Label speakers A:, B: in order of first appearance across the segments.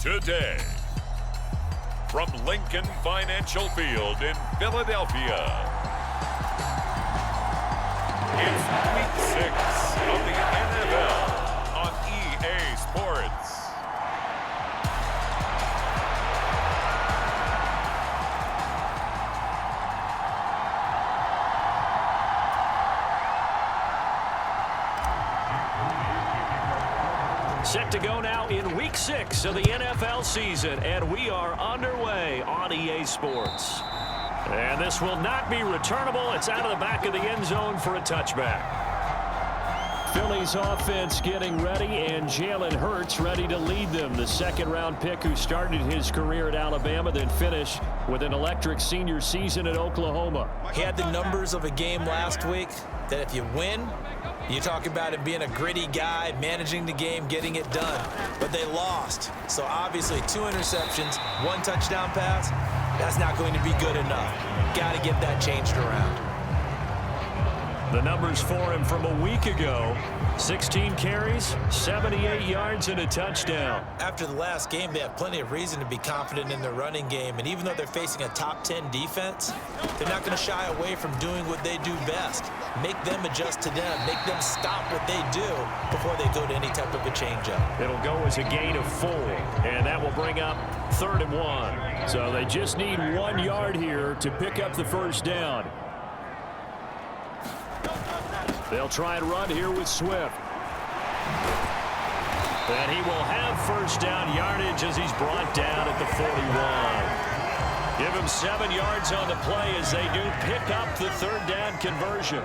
A: today. From Lincoln Financial Field in Philadelphia, it's Week 6 of the NFL on EA Sports.
B: Set to go now in Week 6 of the NFL season, and we are underway on EA Sports. And this will not be returnable. It's out of the back of the end zone for a touchback. Philly's offense getting ready, and Jalen Hurts ready to lead them. The second-round pick who started his career at Alabama, then finished with an electric senior season at Oklahoma.
C: He had the numbers of a game last week that if you win, you talk about him being a gritty guy, managing the game, getting it done. But they lost. So obviously 2 interceptions, 1 touchdown pass, that's not going to be good enough. Got to get that changed around.
B: The numbers for him from a week ago: 16 carries, 78 yards, and a touchdown.
C: After the last game, they have plenty of reason to be confident in their running game. And even though they're facing a top 10 defense, they're not going to shy away from doing what they do best. Make them adjust to them. Make them stop what they do before they go to any type of a changeup.
B: It'll go as a gain of 4, and that will bring up 3rd and 1. So they just need 1 yard here to pick up the first down. They'll try and run here with Swift. And he will have first down yardage as he's brought down at the 41. Give him 7 yards on the play as they do pick up the 3rd down conversion.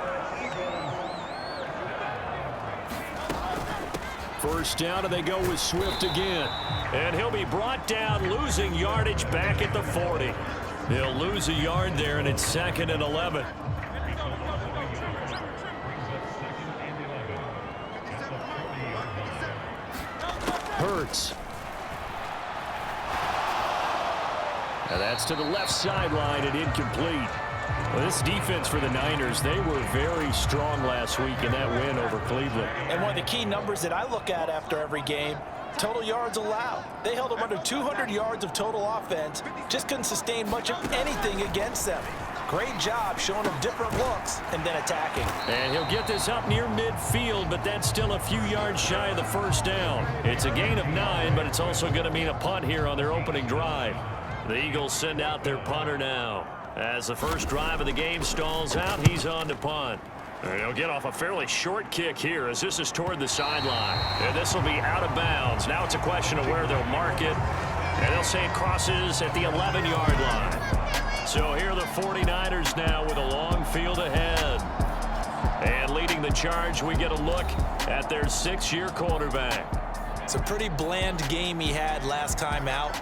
B: First down, and they go with Swift again. And he'll be brought down, losing yardage back at the 40. He'll lose a yard there, and it's 2nd and 11. Hurts. And that's to the left sideline and incomplete. Well, this defense for the Niners, they were very strong last week in that win over Cleveland.
C: And one of the key numbers that I look at after every game, total yards allowed. They held them under 200 yards of total offense, just couldn't sustain much of anything against them. Great job showing them different looks and then attacking. And
B: he'll get this up near midfield, but that's still a few yards shy of the first down. It's a gain of 9, but it's also going to mean a punt here on their opening drive. The Eagles send out their punter now. As the first drive of the game stalls out, he's on to punt. And he'll get off a fairly short kick here as this is toward the sideline. And this will be out of bounds. Now it's a question of where they'll mark it. And they'll say it crosses at the 11-yard line. So here are the 49ers now with a long field ahead. And leading the charge, we get a look at their 6-year quarterback.
C: It's a pretty bland game he had last time out.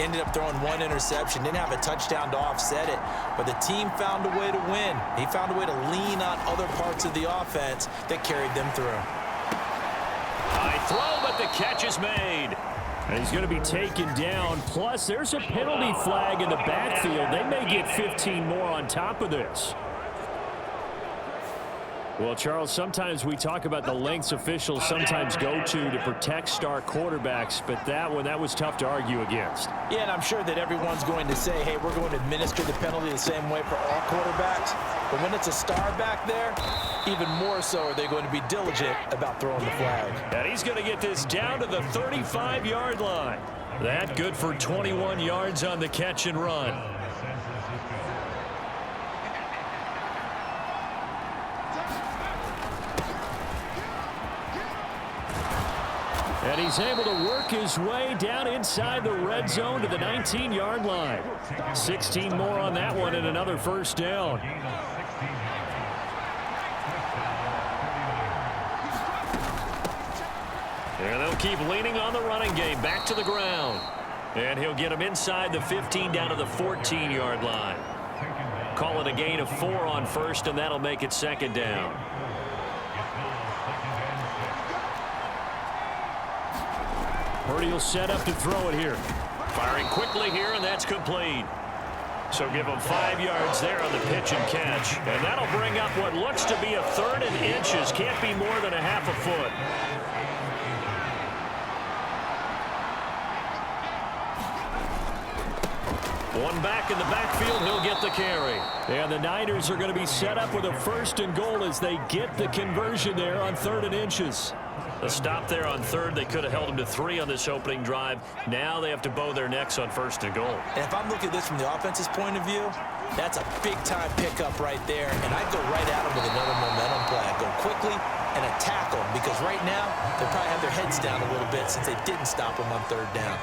C: Ended up throwing 1 interception. Didn't have a touchdown to offset it. But the team found a way to win. He found a way to lean on other parts of the offense that carried them through.
B: High throw, but the catch is made. And he's going to be taken down. Plus, there's a penalty flag in the backfield. They may get 15 more on top of this. Well, Charles, sometimes we talk about the lengths officials sometimes go to protect star quarterbacks, but that one, that was tough to argue against.
C: Yeah, and I'm sure that everyone's going to say, hey, we're going to administer the penalty the same way for all quarterbacks. But when it's a star back there, even more so are they going to be diligent about throwing the flag.
B: And he's going to get this down to the 35-yard line. That good for 21 yards on the catch and run. And he's able to work his way down inside the red zone to the 19-yard line. 16 more on that one and another first down. And they'll keep leaning on the running game. Back to the ground. And he'll get him inside the 15 down to the 14-yard line. Call it a gain of 4 on first, and that'll make it 2nd down. Purdy will set up to throw it here. Firing quickly here, and that's complete. So give him 5 yards there on the pitch and catch. And that'll bring up what looks to be a 3rd and inches. Can't be more than a half a foot. One back in the backfield, he'll get the carry. And the Niners are going to be set up with a 1st and goal as they get the conversion there on 3rd and inches. A stop there on 3rd. They could have held him to 3 on this opening drive. Now they have to bow their necks on 1st and goal.
C: And if I'm looking at this from the offense's point of view, that's a big-time pickup right there. And I'd go right at him with another momentum play. I'd go quickly and attack them because right now they probably have their heads down a little bit since they didn't stop him on 3rd down.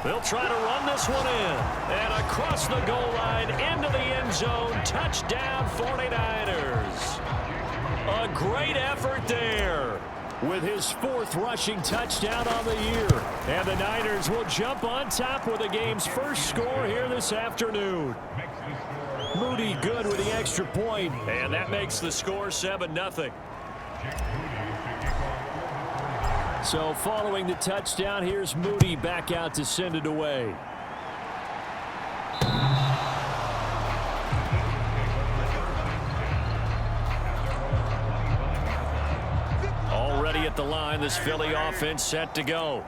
B: They'll try to run this one in. And across the goal line into the end zone. Touchdown 49ers. A great effort there with his 4th rushing touchdown on the year. And the Niners will jump on top with the game's first score here this afternoon. Moody good with the extra point. And that makes the score 7-0. So following the touchdown, here's Moody back out to send it away. Already at the line, this Philly offense set to go.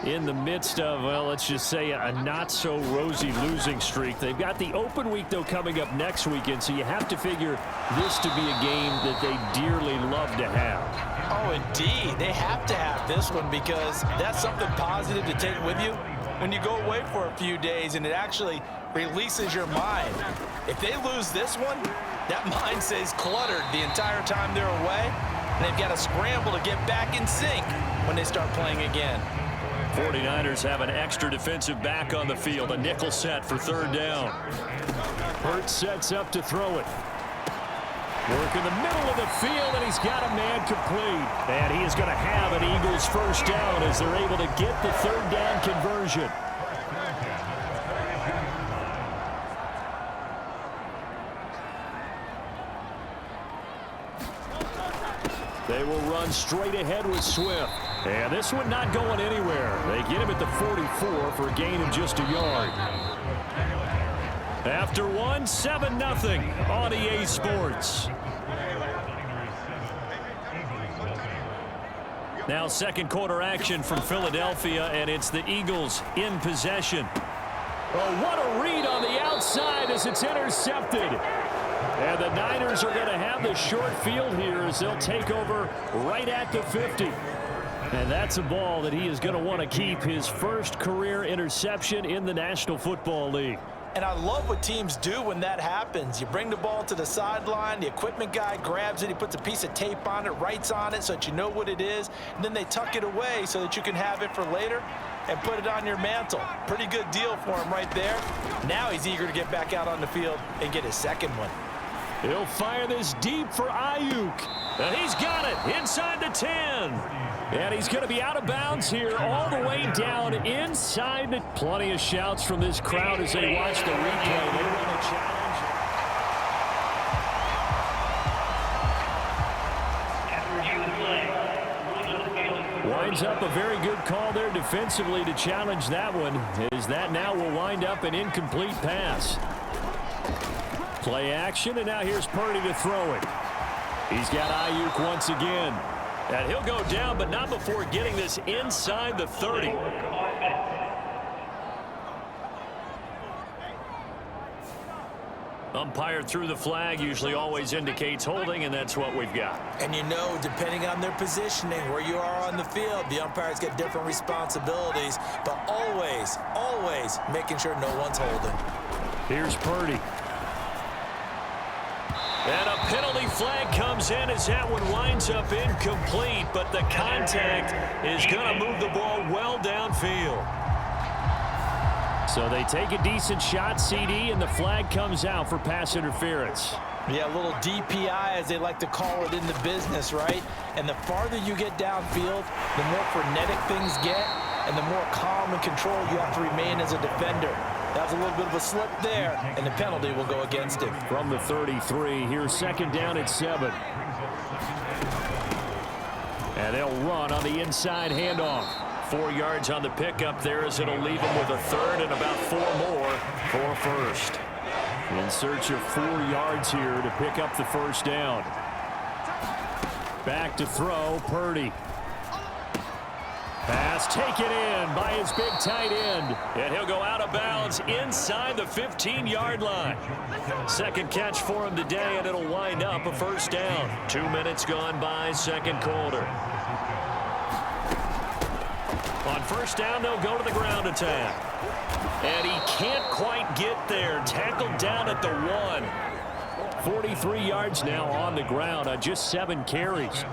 B: In the midst of, well, let's just say a not-so-rosy losing streak. They've got the open week, though, coming up next weekend, so you have to figure this to be a game that they dearly love to have.
C: Oh, indeed. They have to have this one because that's something positive to take with you when you go away for a few days, and it actually releases your mind. If they lose this one, that mind stays cluttered the entire time they're away, and they've got to scramble to get back in sync when they start playing again.
B: 49ers have an extra defensive back on the field, a nickel set for 3rd down. Hurts sets up to throw it. Work in the middle of the field, and he's got a man complete. And he is going to have an Eagles 1st down as they're able to get the 3rd down conversion. They will run straight ahead with Swift. And this one not going anywhere. They get him at the 44 for a gain of just a yard. After 7-0 on EA Sports. Now 2nd quarter action from Philadelphia, and it's the Eagles in possession. Oh, what a read on the outside as it's intercepted. And the Niners are going to have the short field here as they'll take over right at the 50. And that's a ball that he is going to want to keep, his 1st career interception in the National Football League.
C: And I love what teams do when that happens. You bring the ball to the sideline, the equipment guy grabs it, he puts a piece of tape on it, writes on it so that you know what it is, and then they tuck it away so that you can have it for later and put it on your mantle. Pretty good deal for him right there. Now he's eager to get back out on the field and get his 2nd one.
B: He'll fire this deep for Ayuk. And he's got it inside the 10. And he's going to be out of bounds here all the way down inside the... Plenty of shouts from this crowd as they watch the replay. They run a challenge. Winds up a very good call there defensively to challenge that one, as that now will wind up an incomplete pass. Play action, and now here's Purdy to throw it. He's got Ayuk once again. And he'll go down, but not before getting this inside the 30. Umpire threw the flag, usually always indicates holding, and that's what we've got.
C: And you know, depending on their positioning, where you are on the field, the umpires get different responsibilities, but always, always making sure no one's holding.
B: Here's Purdy. And a penalty flag comes in as that one winds up incomplete, but the contact is going to move the ball well downfield. So they take a decent shot, CD, and the flag comes out for pass interference.
C: Yeah, a little DPI, as they like to call it in the business, right? And the farther you get downfield, the more frenetic things get, and the more calm and control you have to remain as a defender. That was a little bit of a slip there, and the penalty will go against him.
B: From the 33, here's second down at 7. And they'll run on the inside handoff. 4 yards on the pickup there as it'll leave them with a third and about 4 more for first. In search of 4 yards here to pick up the first down. Back to throw, Purdy. Pass taken in by his big tight end. And he'll go out of bounds inside the 15-yard line. Second catch for him today, and it'll wind up a first down. 2 minutes gone by, second quarter. On first down, they'll go to the ground attack. And he can't quite get there. Tackled down at the 1. 43 yards now on the ground on just 7 carries.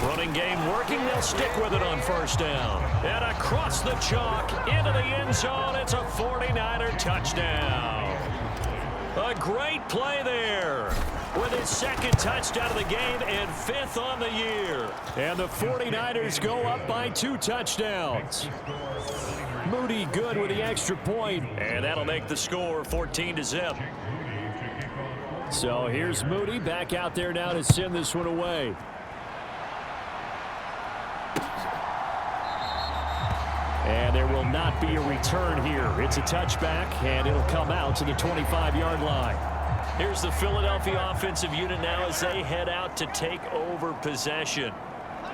B: Running game working. They'll stick with it on first down. And across the chalk into the end zone. It's a 49er touchdown. A great play there with his second touchdown of the game and 5th on the year. And the 49ers go up by 2 touchdowns. Moody good with the extra point, and that'll make the score 14-0. So here's Moody back out there now to send this one away. And there will not be a return here. It's a touchback, and it'll come out to the 25-yard line. Here's the Philadelphia offensive unit now as they head out to take over possession.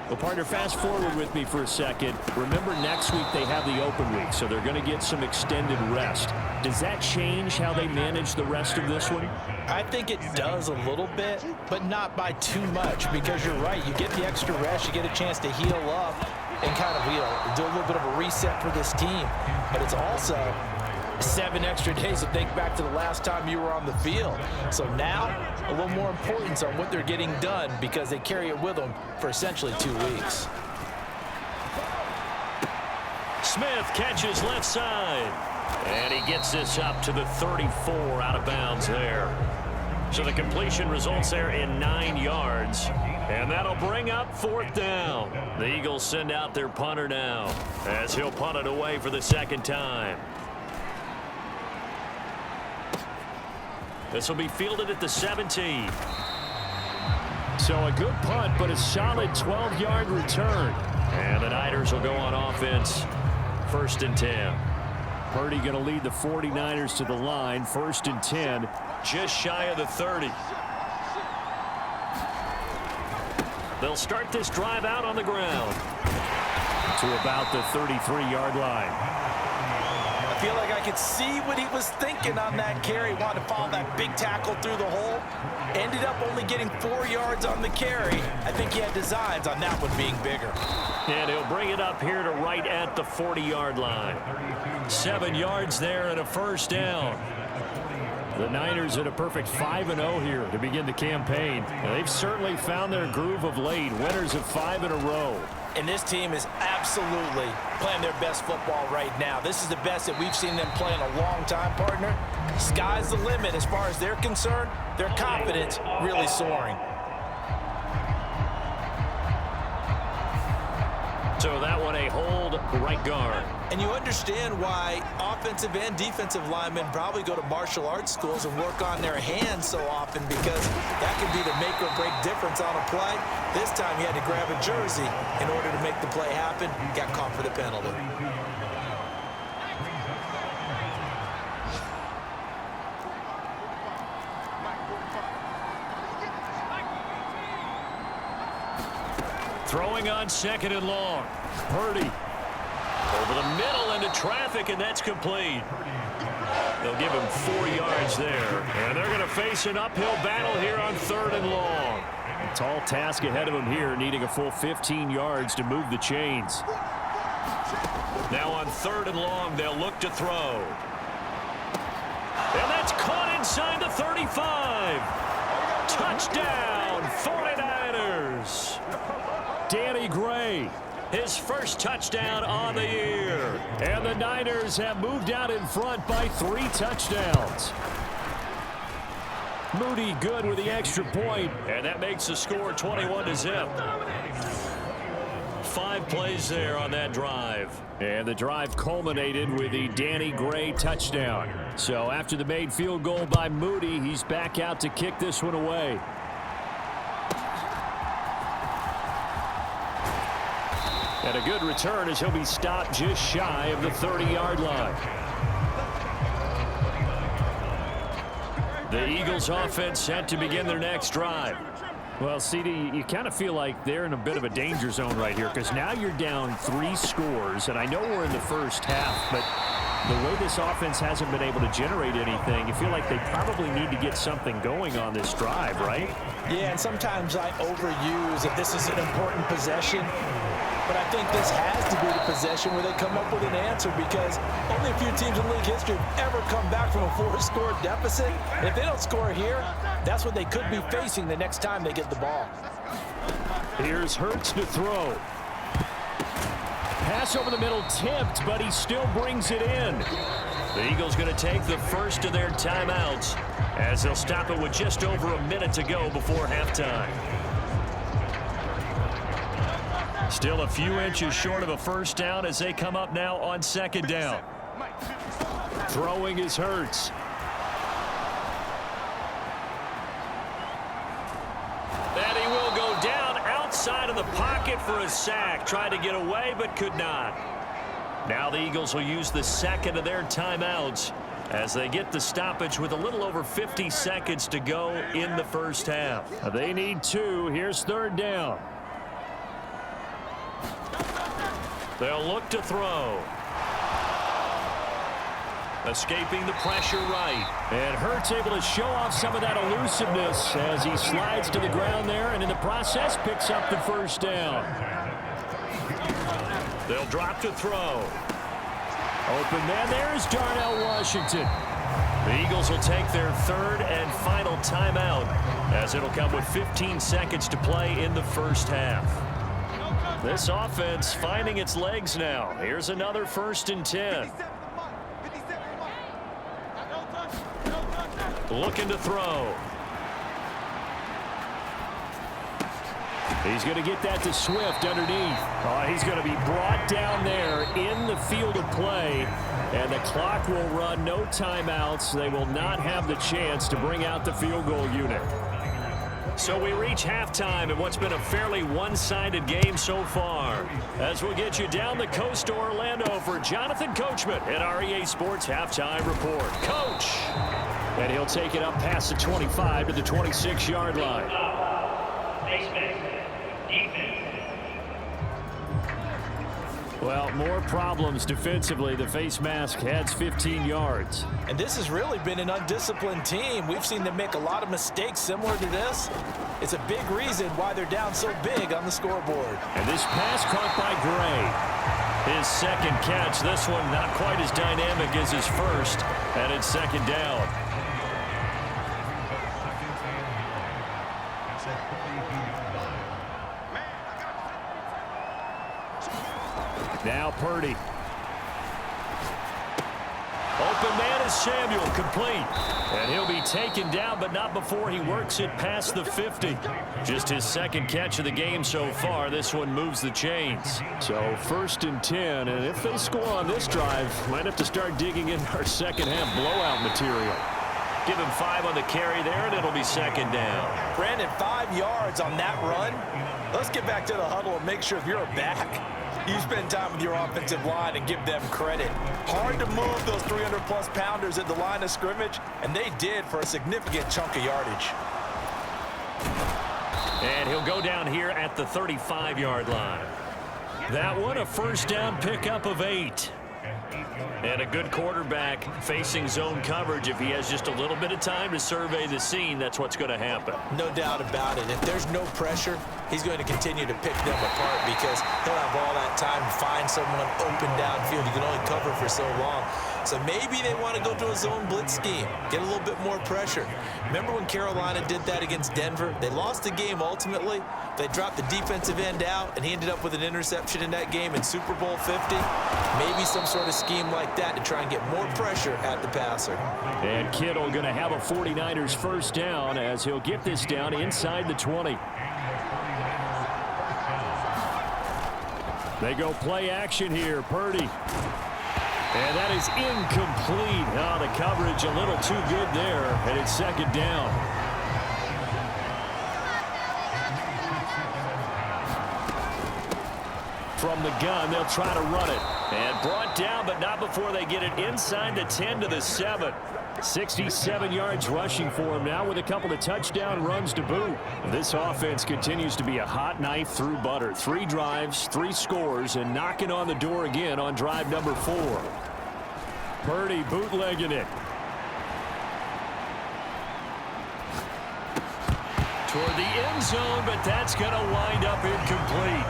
B: Well, partner, fast forward with me for a second. Remember, next week they have the open week, so they're going to get some extended rest. Does that change how they manage the rest of this one?
C: I think it does a little bit, but not by too much, because you're right. You get the extra rest, you get a chance to heal up and kind of, do a little bit of a reset for this team. But it's also 7 extra days to think back to the last time you were on the field. So now, a little more importance on what they're getting done because they carry it with them for essentially 2 weeks.
B: Smith catches left side. And he gets this up to the 34 out of bounds there. So the completion results there in 9 yards. And that'll bring up 4th down. The Eagles send out their punter now as he'll punt it away for the second time. This will be fielded at the 17. So a good punt, but a solid 12-yard return. And the Niners will go on offense. 1st and 10. Purdy going to lead the 49ers to the line. 1st and 10. Just shy of the 30. They'll start this drive out on the ground to about the 33-yard line.
C: I feel like I could see what he was thinking on that carry. Wanted to follow that big tackle through the hole. Ended up only getting 4 yards on the carry. I think he had designs on that one being bigger.
B: And he'll bring it up here to right at the 40-yard line. 7 yards there and a first down. The Niners at a perfect 5-0 here to begin the campaign. And they've certainly found their groove of late. Winners of 5 in a row.
C: And this team is absolutely playing their best football right now. This is the best that we've seen them play in a long time, partner. Sky's the limit as far as they're concerned. Their confidence really soaring.
B: So that one a hold right guard.
C: And you understand why offensive and defensive linemen probably go to martial arts schools and work on their hands so often, because that can be the make or break difference on a play. This time he had to grab a jersey in order to make the play happen. Got caught for the penalty.
B: Throwing on 2nd and long. Purdy over the middle into traffic, and that's complete. They'll give him 4 yards there. And they're going to face an uphill battle here on 3rd and long. A tall task ahead of him here, needing a full 15 yards to move the chains. Now on 3rd and long, they'll look to throw. And that's caught inside the 35. Touchdown, 49ers. Danny Gray, his first touchdown on the year. And the Niners have moved out in front by 3 touchdowns. Moody good with the extra point, and that makes the score 21-0. 5 plays there on that drive. And the drive culminated with the Danny Gray touchdown. So after the made field goal by Moody, he's back out to kick this one away. And a good return as he'll be stopped just shy of the 30-yard line. The Eagles offense set to begin their next drive. Well, CD, you kind of feel like they're in a bit of a danger zone right here because now you're down 3 scores, and I know we're in the first half, but the way this offense hasn't been able to generate anything, you feel like they probably need to get something going on this drive, right?
C: Yeah, and sometimes I overuse if this is an important possession. But I think this has to be the possession where they come up with an answer because only a few teams in league history have ever come back from a 4-score deficit. And if they don't score here, that's what they could be facing the next time they get the ball.
B: Here's Hurts to throw. Pass over the middle tipped, but he still brings it in. The Eagles going to take the first of their timeouts as they'll stop it with just over a minute to go before halftime. Still a few inches short of a first down as they come up now on second down. Throwing is Hurts. And he will go down outside of the pocket for a sack. Tried to get away but could not. Now the Eagles will use the second of their timeouts as they get the stoppage with a little over 50 seconds to go in the first half. They need 2. Here's third down. They'll look to throw. Escaping the pressure right. And Hurts able to show off some of that elusiveness as he slides to the ground there and in the process picks up the first down. They'll drop to throw. Open man. There's Darnell Washington. The Eagles will take their third and final timeout as it'll come with 15 seconds to play in the first half. This offense finding its legs now. Here's another 1st and 10. Looking to throw. He's going to get that to Swift underneath. Oh, he's going to be brought down there in the field of play. And the clock will run, no timeouts. They will not have the chance to bring out the field goal unit. So we reach halftime in what's been a fairly one-sided game so far. As we'll get you down the coast to Orlando for Jonathan Coachman at our EA Sports Halftime Report. Coach! And he'll take it up past the 25 to the 26-yard line. Well, more problems defensively. The face mask adds 15 yards.
C: And this has really been an undisciplined team. We've seen them make a lot of mistakes similar to this. It's a big reason why they're down so big on the scoreboard.
B: And this pass caught by Gray. His second catch. This one not quite as dynamic as his first. And it's second down. Now Purdy. Open man is Samuel, complete. And he'll be taken down, but not before he works it past the 50. Just his second catch of the game so far. This one moves the chains. So 1st and 10, and if they score on this drive, might have to start digging in our second half blowout material. Give him 5 on the carry there, and it'll be second down.
C: Brandon, 5 yards on that run. Let's get back to the huddle and make sure if you're a back, you spend time with your offensive line and give them credit. Hard to move those 300-plus pounders at the line of scrimmage, and they did for a significant chunk of yardage.
B: And he'll go down here at the 35-yard line. That one a first down pickup of 8. And a good quarterback facing zone coverage. If he has just a little bit of time to survey the scene, that's what's going to happen.
C: No doubt about it. If there's no pressure, he's going to continue to pick them apart because he'll have all that time to find someone open downfield. You can only cover for so long. So maybe they want to go to a zone blitz scheme, get a little bit more pressure. Remember when Carolina did that against Denver? They lost the game ultimately. They dropped the defensive end out, and he ended up with an interception in that game in Super Bowl 50. Maybe some sort of scheme like that to try and get more pressure at the passer.
B: And Kittle going to have a 49ers first down as he'll get this down inside the 20. They go play action here. Purdy. And that is incomplete. Oh, the coverage a little too good there, and it's second down. From the gun, they'll try to run it. And brought down, but not before they get it inside the 10 to the 7. 67 yards rushing for him now with a couple of touchdown runs to boot. This offense continues to be a hot knife through butter. 3 drives, 3 scores, and knocking on the door again on drive number 4. Purdy bootlegging it. Toward the end zone, but that's going to wind up incomplete.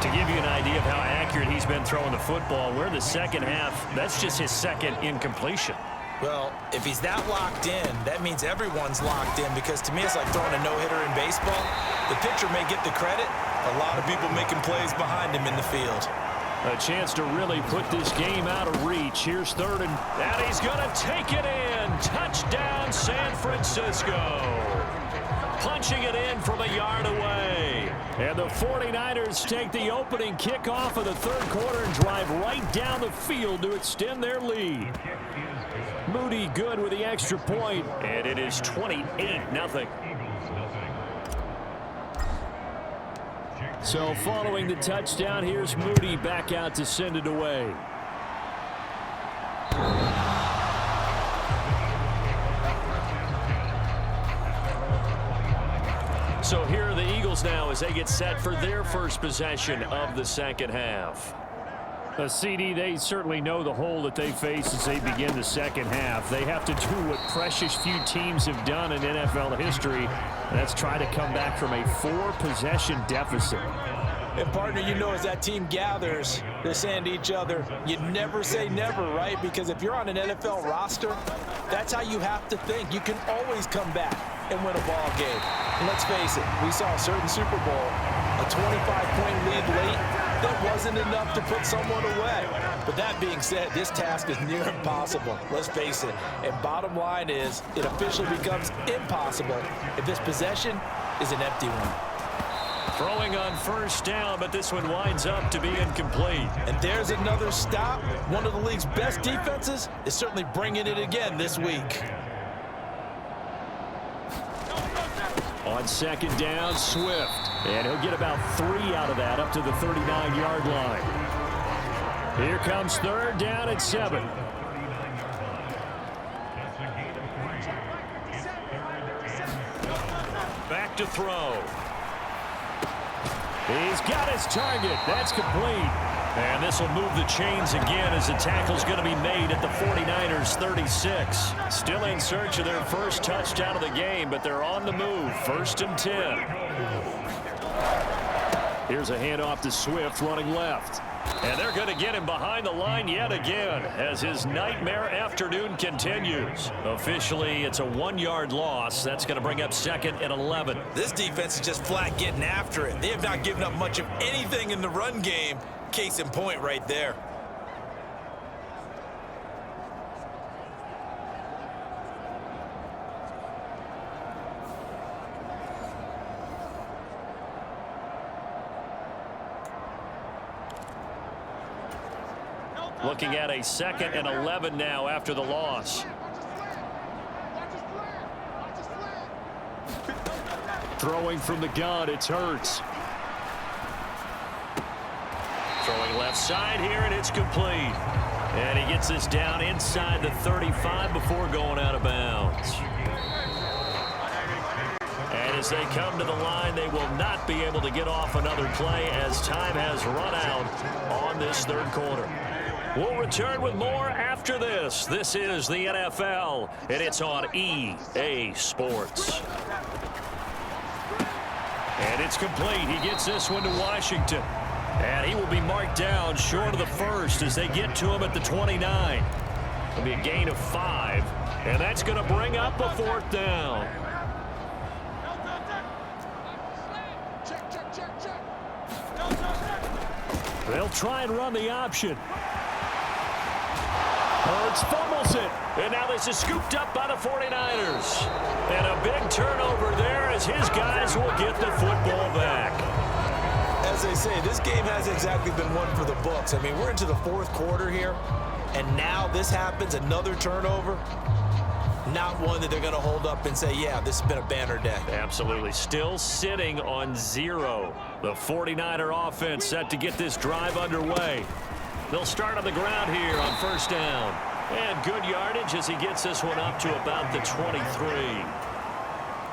B: To give you an idea of how accurate he's been throwing the football, we're in the second half. That's just his second incompletion.
C: Well, if he's that locked in, that means everyone's locked in, because to me it's like throwing a no-hitter in baseball. The pitcher may get the credit. A lot of people making plays behind him in the field.
B: A chance to really put this game out of reach. Here's 3rd and he's going to take it in. Touchdown, San Francisco. Punching it in from a yard away. And the 49ers take the opening kickoff of the 3rd quarter and drive right down the field to extend their lead. Moody good with the extra point, and it is 28-0. So following the touchdown, here's Moody back out to send it away. So here are the Eagles now as they get set for their first possession of the second half. CD, they certainly know the hole that they face as they begin the second half. They have to do what precious few teams have done in NFL history, and that's try to come back from a 4-possession deficit.
C: And partner, you know, as that team gathers, they're saying to each other, you never say never, right? Because if you're on an NFL roster, that's how you have to think. You can always come back and win a ball game. And let's face it, we saw a certain Super Bowl, a 25-point lead late, that wasn't enough to put someone away. But that being said, this task is near impossible. Let's face it. And bottom line is, it officially becomes impossible if this possession is an empty one.
B: Throwing on 1st down, but this one winds up to be incomplete.
C: And there's another stop. One of the league's best defenses is certainly bringing it again this week.
B: On 2nd down, Swift. And he'll get about 3 out of that up to the 39-yard line. Here comes 3rd down at 7. Back to throw. He's got his target. That's complete. And this will move the chains again as the tackle's going to be made at the 49ers 36. Still in search of their first touchdown of the game, but they're on the move. 1st and 10. Here's a handoff to Swift running left. And they're going to get him behind the line yet again as his nightmare afternoon continues. Officially, it's a 1-yard loss. That's going to bring up 2nd and 11.
C: This defense is just flat getting after it. They have not given up much of anything in the run game. Case in point right there.
B: Looking at a 2nd and 11 now after the loss. Throwing from the gun, it's Hurts. Throwing left side here, and it's complete. And he gets this down inside the 35 before going out of bounds. And as they come to the line, they will not be able to get off another play as time has run out on this 3rd quarter. We'll return with more after this. This is the NFL, and it's on EA Sports. And it's complete. He gets this one to Washington. And he will be marked down short of the 1st as they get to him at the 29. It'll be a gain of 5. And that's going to bring up a 4th down. They'll try and run the option. Hurts fumbles it. And now this is scooped up by the 49ers. And a big turnover there as his guys will get the football back.
C: As they say, this game hasn't exactly been one for the books. I mean, we're into the 4th quarter here, and now this happens, another turnover. Not one that they're going to hold up and say, yeah, this has been a banner day.
B: Absolutely. Still sitting on 0. The 49er offense set to get this drive underway. They'll start on the ground here on 1st down. And good yardage as he gets this one up to about the 23.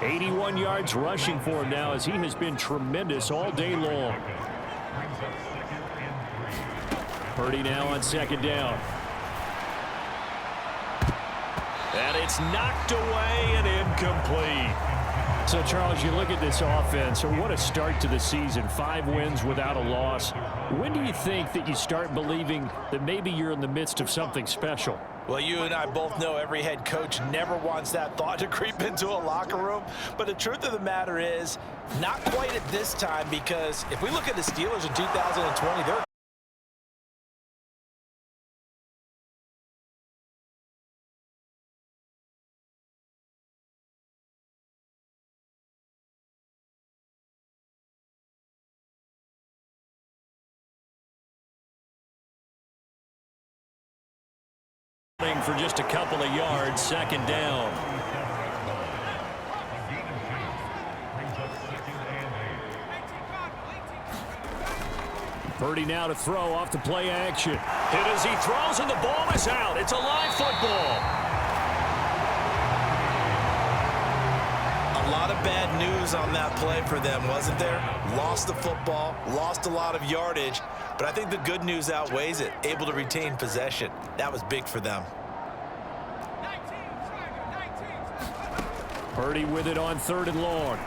B: 81 yards rushing for him now as he has been tremendous all day long. Purdy now on second down. And it's knocked away and incomplete. So, Charles, you look at this offense, what a start to the season. 5 wins without a loss. When do you think that you start believing that maybe you're in the midst of something special?
C: Well, you and I both know every head coach never wants that thought to creep into a locker room. But the truth of the matter is, not quite at this time, because if we look at the Steelers in 2020, they're
B: for just a couple of yards, second down. Purdy now to throw off the play action. Hit as he throws and the ball is out. It's a live football.
C: a lot of bad news on that play for them, wasn't there? Lost the football, lost a lot of yardage, but I think the good news outweighs it. Able to retain possession. That was big for them.
B: Purdy with it on 3rd and long.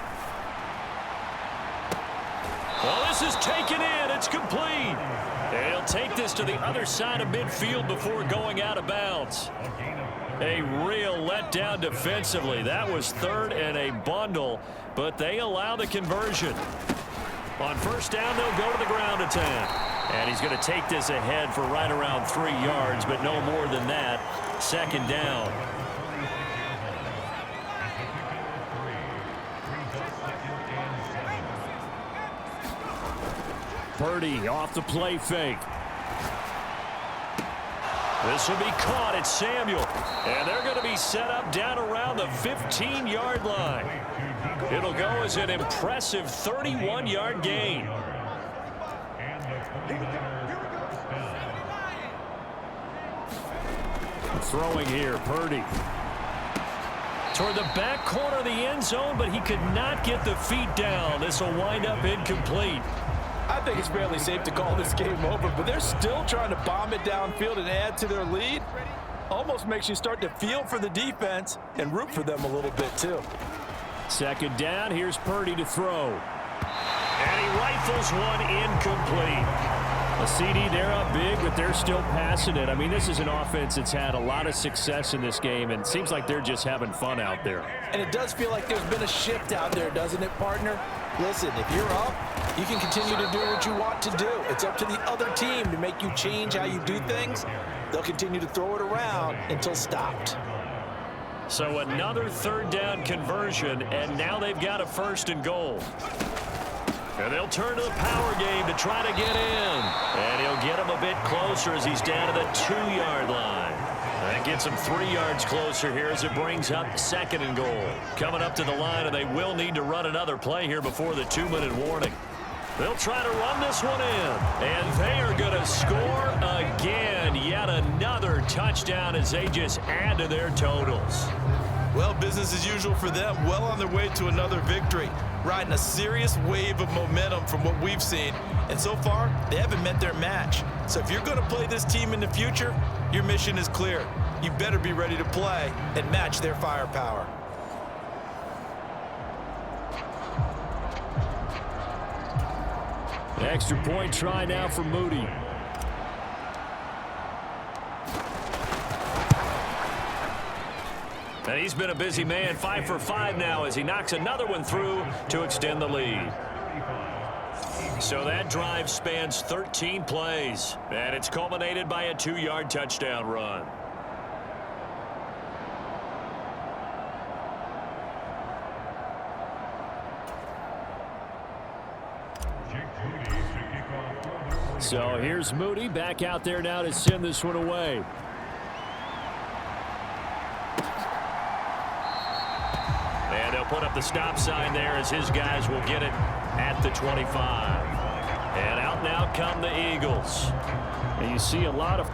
B: Well, this is taken in. It's complete. And he'll take this to the other side of midfield before going out of bounds. A real letdown defensively. That was 3rd and a bundle, but they allow the conversion. On 1st down, they'll go to the ground attack. And he's going to take this ahead for right around 3 yards, but no more than that. 2nd down. Purdy off the play fake. This will be caught at Samuel. And they're going to be set up down around the 15-yard line. It'll go as an impressive 31-yard gain. Throwing here, Purdy. Toward the back corner of the end zone, but he could not get the feet down. This will wind up incomplete.
C: I think it's fairly safe to call this game over, but they're still trying to bomb it downfield and add to their lead. Almost makes you start to feel for the defense and root for them a little bit, too.
B: 2nd down, here's Purdy to throw. And he rifles one incomplete. A CD, they're up big, but they're still passing it. I mean, this is an offense that's had a lot of success in this game, and it seems like they're just having fun out there.
C: And it does feel like there's been a shift out there, doesn't it, partner? Listen, if you're up, you can continue to do what you want to do. It's up to the other team to make you change how you do things. They'll continue to throw it around until stopped.
B: So another 3rd down conversion, and now they've got a 1st and goal. And they'll turn to the power game to try to get in. And he'll get him a bit closer as he's down to the 2-yard line. That gets him 3 yards closer here as it brings up 2nd and goal. Coming up to the line, and they will need to run another play here before the 2-minute warning. They'll try to run this one in. And they are going to score again. Yet another touchdown as they just add to their totals.
C: Well, business as usual for them. Well on their way to another victory. Riding a serious wave of momentum from what we've seen. And so far, they haven't met their match. So if you're going to play this team in the future, your mission is clear. You better be ready to play and match their firepower.
B: The extra point try now for Moody. And he's been a busy man, 5 for 5 now as he knocks another one through to extend the lead. So that drive spans 13 plays, and it's culminated by a 2-yard touchdown run. So here's Moody back out there now to send this one away. And they'll put up the stop sign there as his guys will get it at the 25. And out now come the Eagles. And you see a lot of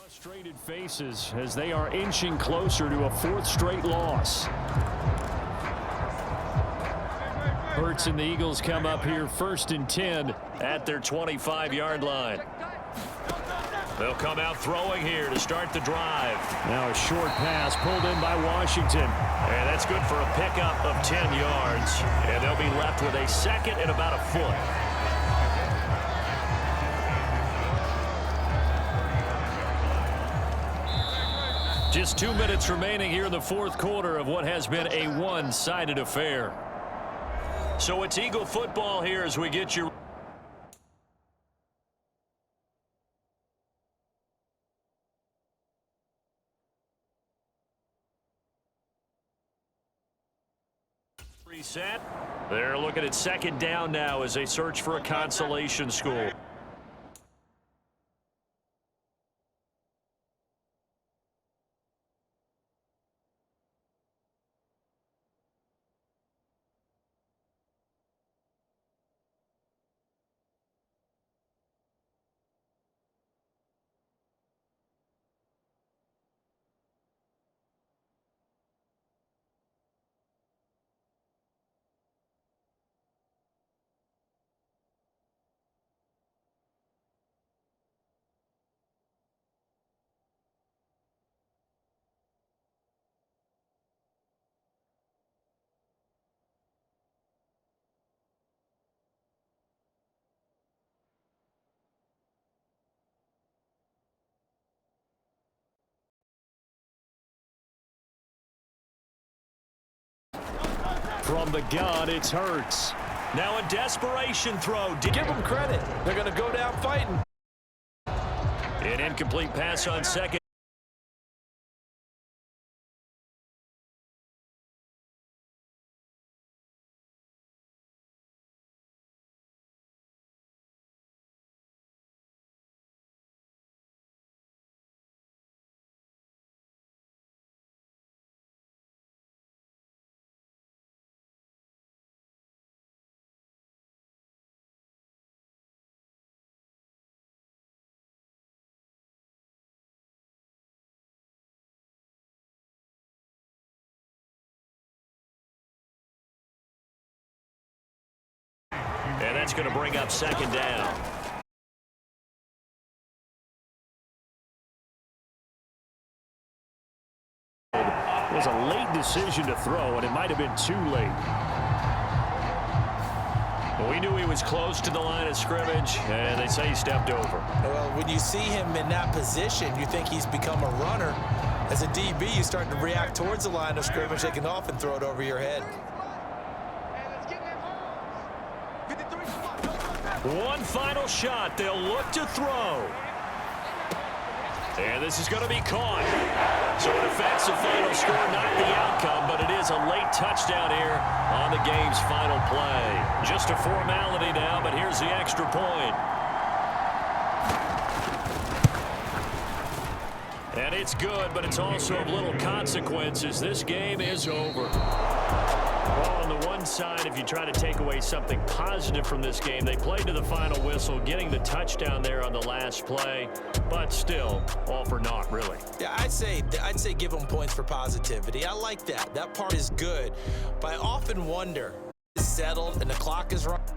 B: Frustrated faces as they are inching closer to a fourth straight loss. Hurts and the Eagles come up here 1st and 10 at their 25-yard line. They'll come out throwing here to start the drive. Now a short pass pulled in by Washington. And that's good for a pickup of 10 yards. And they'll be left with a second and about a foot. Just 2 minutes remaining here in the fourth quarter of what has been a one-sided affair. So it's Eagle football here as we get your reset. They're looking at 2nd down now as they search for a consolation score. From the gun, it's Hurts. Now a desperation throw.
C: Give them credit. They're going to go down fighting.
B: An incomplete pass on 2nd. And that's going to bring up 2nd down. It was a late decision to throw, and it might have been too late. Well, we knew he was close to the line of scrimmage, and they say he stepped over.
C: Well, when you see him in that position, you think he's become a runner. As a DB, you start to react towards the line of scrimmage. They can often throw it over your head.
B: One final shot. They'll look to throw. And this is going to be caught. So an offensive final score, not the outcome, but it is a late touchdown here on the game's final play. Just a formality now, but here's the extra point. And it's good, but it's also of little consequences. This game is over. Well, on the one side, if you try to take away something positive from this game, they played to the final whistle, getting the touchdown there on the last play, but still, all for naught, really.
C: Yeah, I'd say give them points for positivity. I like that. That part is good. But I often wonder, is settled and the clock is running.